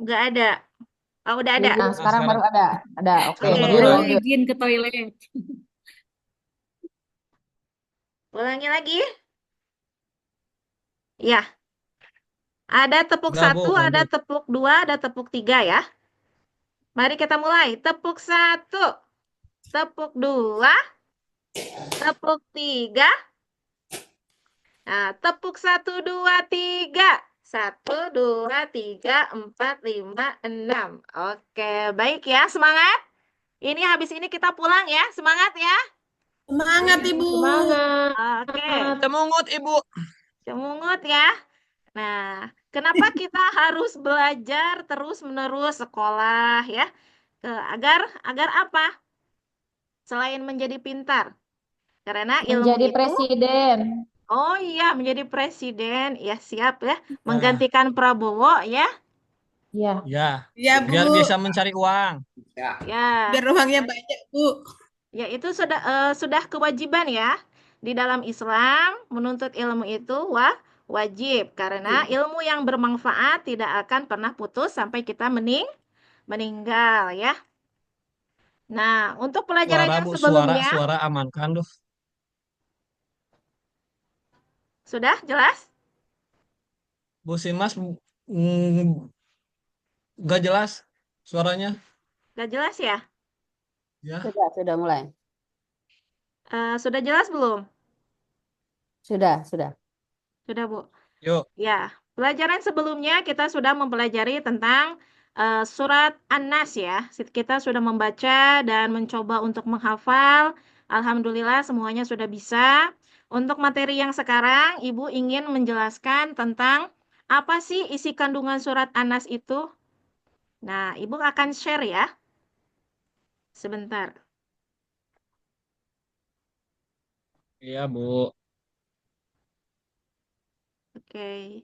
Nggak ada. Oh, udah ada. Nah, Ibu. Nah, sekarang baru sekarang. ada. Ada. Oke, Sekarang Oke, baru Baru ada. lanjut. izin ke toilet. ulangi lagi. Ya, ada tepuk Udah, Bu, satu, ada lanjut. tepuk dua, ada tepuk tiga ya. Mari kita mulai. Tepuk satu, tepuk dua, tepuk tiga. Nah, tepuk satu, dua, tiga. Satu, dua, tiga, empat, lima, enam. Oke, baik ya. Semangat. Ini habis ini kita pulang ya. Semangat ya. Semangat Ibu. Semangat. Oke, Semungut, Ibu. semungut ya. Nah, kenapa kita harus belajar terus-menerus sekolah ya? Agar agar apa? Selain menjadi pintar. Karena ilmu Menjadi itu, presiden. oh iya, menjadi presiden. Ya, siap ya. Ya, Menggantikan Prabowo ya. Ya. ya. Ya Biar Bu. bisa mencari uang. Ya, Biar uangnya banyak Bu. ya itu sudah kewajiban ya. Di dalam Islam, menuntut ilmu itu wajib. Karena ilmu yang bermanfaat tidak akan pernah putus sampai kita meninggal ya. Nah, untuk pelajaran Suara, yang Bu. Suara, sebelumnya, suara amankan, tuh. sudah jelas? Bu Simas, nggak jelas suaranya. Gak jelas ya? Ya, Sudah mulai. Sudah jelas belum? Sudah. Sudah, Bu. yuk. Ya, pelajaran sebelumnya kita sudah mempelajari tentang surat An-Nas ya. Kita sudah membaca dan mencoba untuk menghafal. Alhamdulillah semuanya sudah bisa. Untuk materi yang sekarang, Ibu ingin menjelaskan tentang apa sih isi kandungan surat An-Nas itu? Nah, Ibu akan share ya. Sebentar. Iya, Bu. Oke.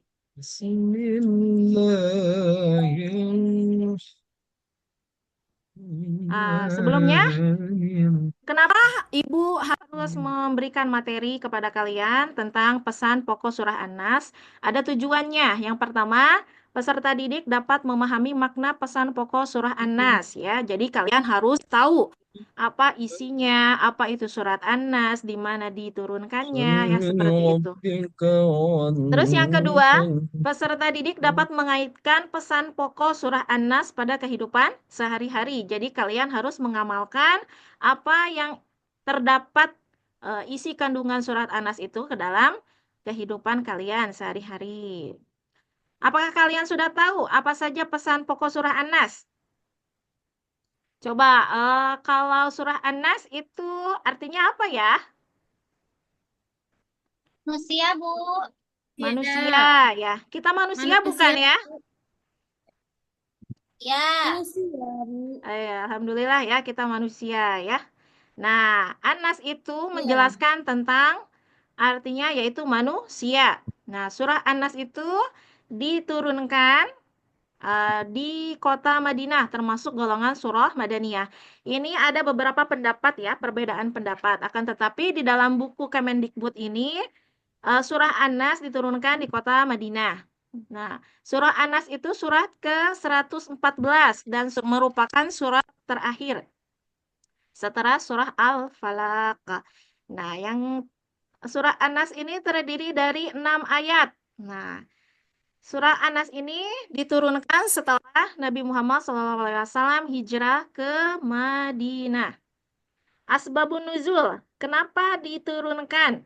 Sebelumnya, Bismillahirrahmanirrahim. kenapa Ibu harus memberikan materi kepada kalian tentang pesan pokok surah An-Nas? Ada tujuannya. Yang pertama, peserta didik dapat memahami makna pesan pokok surah An-Nas ya. Jadi kalian harus tahu apa isinya, apa itu surat An-Nas, di mana diturunkannya, yang seperti itu. Terus yang kedua, peserta didik dapat mengaitkan pesan pokok surah An-Nas pada kehidupan sehari-hari. Jadi kalian harus mengamalkan apa yang terdapat isi kandungan surat An-Nas itu ke dalam kehidupan kalian sehari-hari. Apakah kalian sudah tahu apa saja pesan pokok surah An-Nas? Coba kalau surah An-Nas itu artinya apa ya? Manusia, Bu. Manusia Ya. ya. Kita manusia bukan Manusia. ya? Ya. Manusia Bu. Alhamdulillah ya kita manusia ya. Nah, Anas itu Ya. menjelaskan tentang artinya yaitu manusia. Nah, surah Anas itu diturunkan di kota Madinah termasuk golongan surah Madaniyah. Ini ada beberapa pendapat ya, perbedaan pendapat. Akan tetapi di dalam buku Kemendikbud ini surah Anas diturunkan di kota Madinah. Nah, surah Anas itu surat ke-114 dan merupakan surat terakhir setelah surah Al-Falaq. Nah, yang surah Anas ini terdiri dari 6 ayat. Nah, surah Anas ini diturunkan setelah Nabi Muhammad SAW hijrah ke Madinah. Asbabun nuzul, kenapa diturunkan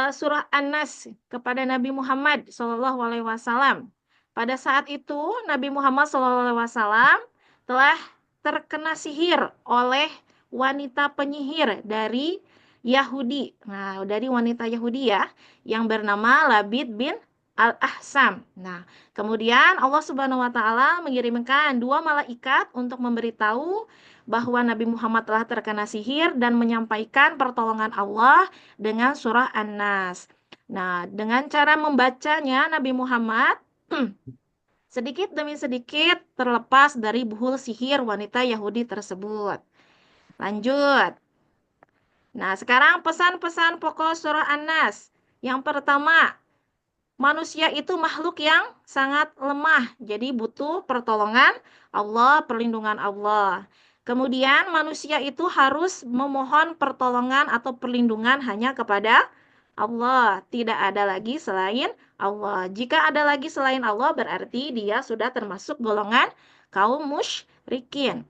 surah An-Nas kepada Nabi Muhammad SAW? Pada saat itu Nabi Muhammad SAW telah terkena sihir oleh wanita penyihir dari Yahudi. Nah, dari wanita Yahudi ya, yang bernama Labid bin Al-Ahsam. Nah, kemudian Allah Subhanahu wa taala mengirimkan dua malaikat untuk memberitahu bahwa Nabi Muhammad telah terkena sihir dan menyampaikan pertolongan Allah dengan surah An-Nas. Nah, dengan cara membacanya Nabi Muhammad sedikit demi sedikit terlepas dari buhul sihir wanita Yahudi tersebut. Lanjut. Nah, sekarang pesan-pesan pokok surah An-Nas. Yang pertama, manusia itu makhluk yang sangat lemah, jadi butuh pertolongan Allah, perlindungan Allah. Kemudian manusia itu harus memohon pertolongan atau perlindungan hanya kepada Allah. Tidak ada lagi selain Allah. Jika ada lagi selain Allah berarti dia sudah termasuk golongan kaum musyrikin.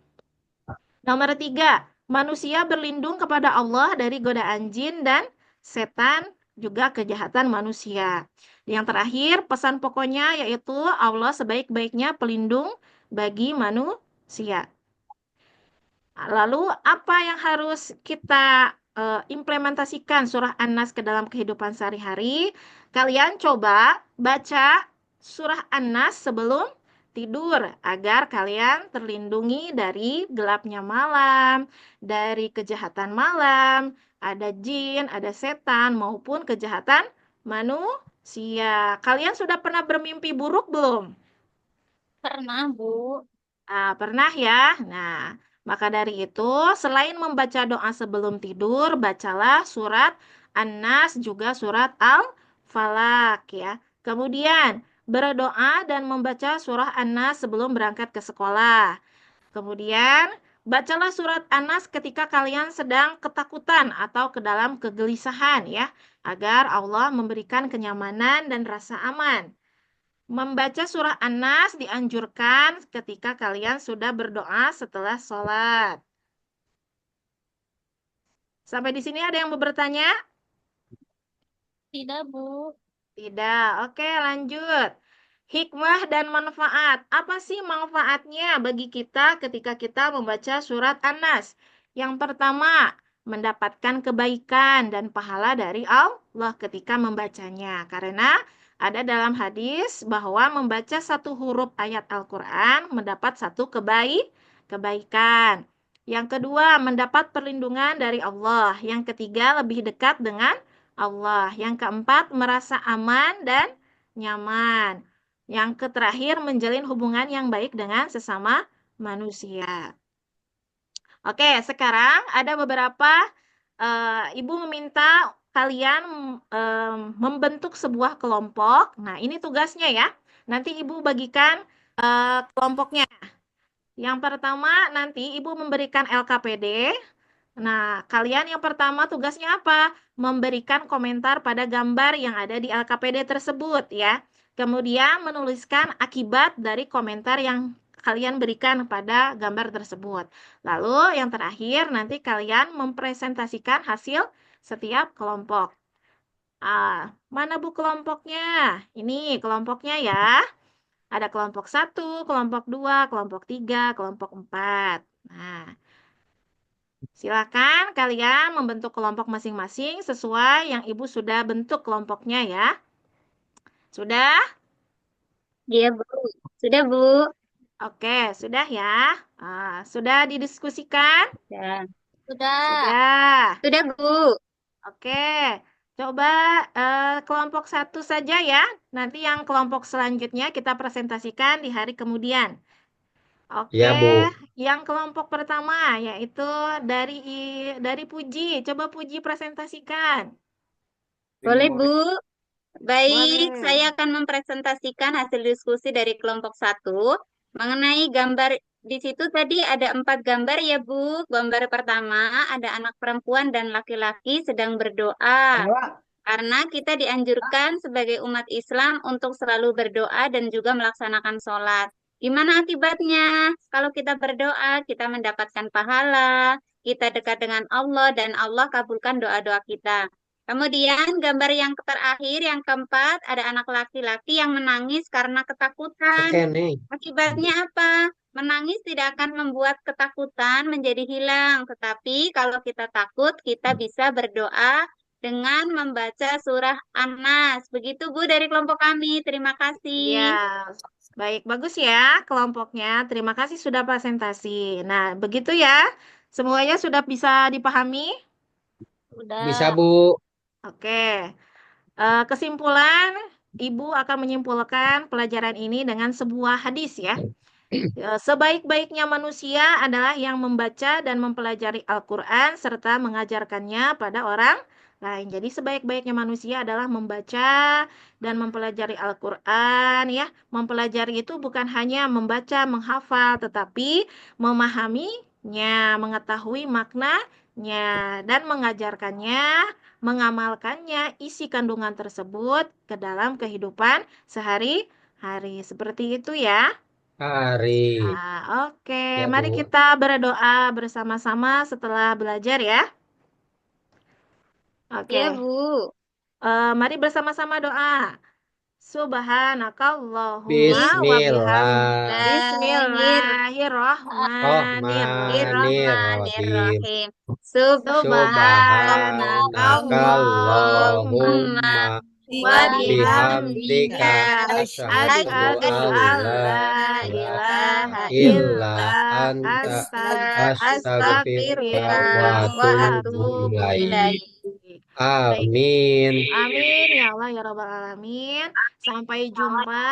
Nomor 3, manusia berlindung kepada Allah dari godaan jin dan setan, juga kejahatan manusia. Yang terakhir, pesan pokoknya yaitu Allah sebaik-baiknya pelindung bagi manusia. Lalu apa yang harus kita implementasikan surah An-Nas ke dalam kehidupan sehari-hari? Kalian coba baca surah An-Nas sebelum tidur agar kalian terlindungi dari gelapnya malam, dari kejahatan malam, ada jin, ada setan maupun kejahatan manusia. Kalian sudah pernah bermimpi buruk belum? Pernah, Bu. Pernah ya. Nah, maka dari itu, selain membaca doa sebelum tidur, bacalah surat An-Nas juga surat Al-Falaq ya. Kemudian, berdoa dan membaca surah An-Nas sebelum berangkat ke sekolah. Kemudian, bacalah surat An-Nas ketika kalian sedang ketakutan atau ke dalam kegelisahan ya, agar Allah memberikan kenyamanan dan rasa aman. Membaca surah An-Nas dianjurkan ketika kalian sudah berdoa setelah sholat. Sampai di sini ada yang mau bertanya? Tidak, Bu. Tidak. Oke, lanjut. Hikmah dan manfaat. Apa sih manfaatnya bagi kita ketika kita membaca surat An-Nas? Yang pertama, mendapatkan kebaikan dan pahala dari Allah ketika membacanya. Karena ada dalam hadis bahwa membaca satu huruf ayat Al-Quran mendapat satu kebaikan. Yang kedua, mendapat perlindungan dari Allah. Yang ketiga, lebih dekat dengan Allah. Yang keempat, merasa aman dan nyaman. Yang terakhir, menjalin hubungan yang baik dengan sesama manusia. Oke, sekarang ada beberapa ibu meminta kalian membentuk sebuah kelompok. Nah, ini tugasnya ya. Nanti ibu bagikan kelompoknya. Yang pertama, nanti ibu memberikan LKPD. Nah, kalian yang pertama tugasnya apa? Memberikan komentar pada gambar yang ada di LKPD tersebut ya. Kemudian menuliskan akibat dari komentar yang kalian berikan pada gambar tersebut. Lalu yang terakhir nanti kalian mempresentasikan hasil setiap kelompok. Mana Bu kelompoknya? Ini kelompoknya ya. Ada kelompok 1, kelompok 2, kelompok 3, kelompok 4. Nah, silakan kalian membentuk kelompok masing-masing sesuai yang Ibu sudah bentuk kelompoknya ya. Sudah? Iya, Bu. Sudah, Bu. Oke, sudah ya. Sudah didiskusikan? Ya. Sudah. Sudah. Sudah, Bu. Oke, coba kelompok 1 saja ya. Nanti yang kelompok selanjutnya kita presentasikan di hari kemudian. Oke, Iya, Bu. yang kelompok pertama yaitu dari Puji. Coba Puji presentasikan. Boleh, Bu. Baik, Boleh. saya akan mempresentasikan hasil diskusi dari kelompok 1 mengenai gambar. Di situ tadi ada 4 gambar ya, Bu. Gambar pertama ada anak perempuan dan laki-laki sedang berdoa. Karena kita dianjurkan sebagai umat Islam untuk selalu berdoa dan juga melaksanakan sholat. Gimana akibatnya? Kalau kita berdoa, kita mendapatkan pahala, kita dekat dengan Allah, dan Allah kabulkan doa-doa kita. Kemudian gambar yang terakhir, yang keempat, ada anak laki-laki yang menangis karena ketakutan. Oke nih. Akibatnya apa? Menangis tidak akan membuat ketakutan menjadi hilang. Tetapi kalau kita takut, kita bisa berdoa dengan membaca surah An-Nas. Begitu Bu dari kelompok kami. Terima kasih. Ya, baik, bagus ya kelompoknya. Terima kasih sudah presentasi. Nah, begitu ya. Semuanya sudah bisa dipahami? Bisa, Bu. Oke. Kesimpulan, Ibu akan menyimpulkan pelajaran ini dengan sebuah hadis ya. Sebaik-baiknya manusia adalah yang membaca dan mempelajari Al-Quran serta mengajarkannya pada orang lain. Jadi sebaik-baiknya manusia adalah membaca dan mempelajari Al-Quran ya. Mempelajari itu bukan hanya membaca, menghafal, tetapi memahaminya, mengetahui maknanya, dan mengajarkannya, mengamalkannya, isi kandungan tersebut ke dalam kehidupan sehari-hari. Seperti itu ya. Hari. Oke. Ya, Mari Bu. kita berdoa bersama-sama setelah belajar ya. Oke. Iya, Bu. Mari bersama-sama doa. Subhanakallahumma wa bihamdika. Bismillah. Bismillahirrahmanirrahim. Rahmanirrahim. Subhanakallahumma Subhanakallahumma wa bihamdika bihamdika. asyhadu Asyhadu an an la la ilaha illa illa anta anta astaghfiruka wa wa atubu atubu ilaik. ilaik. Baik. Amin. Amin ya Allah ya Rabbal Alamin. Sampai jumpa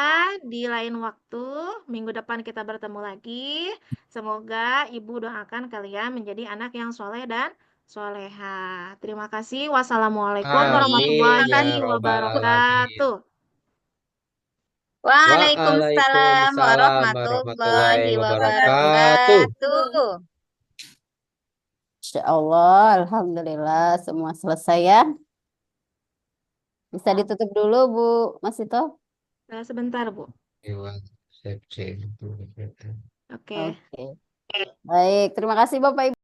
di lain waktu. Minggu depan kita bertemu lagi. Semoga Ibu doakan kalian menjadi anak yang soleh dan soleha. Terima kasih. Wassalamualaikum Amin warahmatullahi ya Rabbal Alamin. wabarakatuh. Waalaikumsalam warahmatullahi wabarakatuh. Insya Allah, Alhamdulillah semua selesai ya. Bisa ditutup dulu, Bu Mas Ito. Sebentar, Bu. Oke. Oke. Oke. Baik, terima kasih Bapak Ibu.